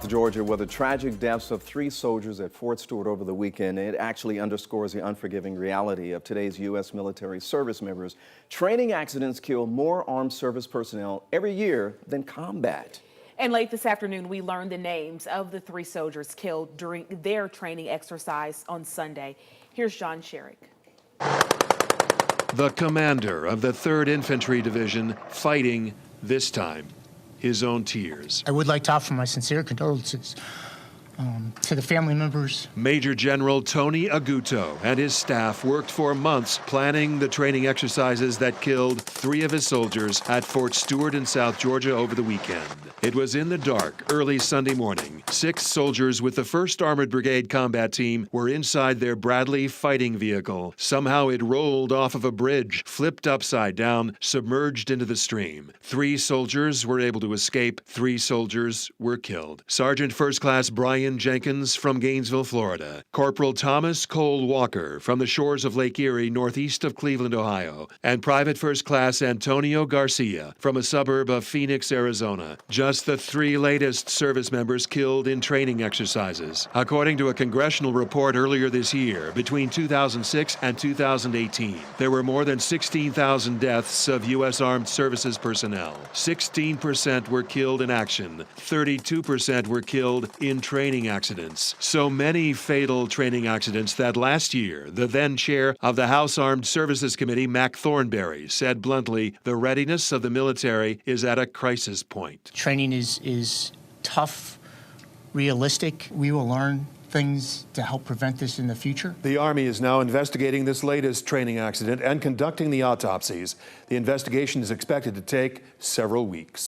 Georgia, where the tragic deaths of 3 soldiers at Fort Stewart over the weekend, it actually underscores the unforgiving reality of today's U.S. military service members. Training accidents kill more armed service personnel every year than combat. And late this afternoon, we learned the names of the 3 soldiers killed during their training exercise on Sunday. Here's John Sherrick. The commander of the 3rd Infantry Division fighting, this time, his own tears. I would like to offer my sincere condolences to the family members. Major General Tony Aguto and his staff worked for months planning the training exercises that killed 3 of his soldiers at Fort Stewart in South Georgia over the weekend. It was in the dark, early Sunday morning. 6 soldiers with the 1st Armored Brigade combat team were inside their Bradley fighting vehicle. Somehow it rolled off of a bridge, flipped upside down, submerged into the stream. 3 soldiers were able to escape. 3 soldiers were killed. Sergeant First Class Brian Jenkins from Gainesville, Florida. Corporal Thomas Cole Walker from the shores of Lake Erie, northeast of Cleveland, Ohio. And Private First Class Antonio Garcia from a suburb of Phoenix, Arizona. Just the 3 latest service members killed in training exercises. According to a congressional report earlier this year, between 2006 and 2018, there were more than 16,000 deaths of U.S. Armed Services personnel. 16% were killed in action. 32% were killed in training accidents. So many fatal training accidents that last year, the then chair of the House Armed Services Committee, Mac Thornberry, said bluntly, the readiness of the military is at a crisis point. Training is tough, realistic. We will learn things to help prevent this in the future. The Army is now investigating this latest training accident and conducting the autopsies. The investigation is expected to take several weeks.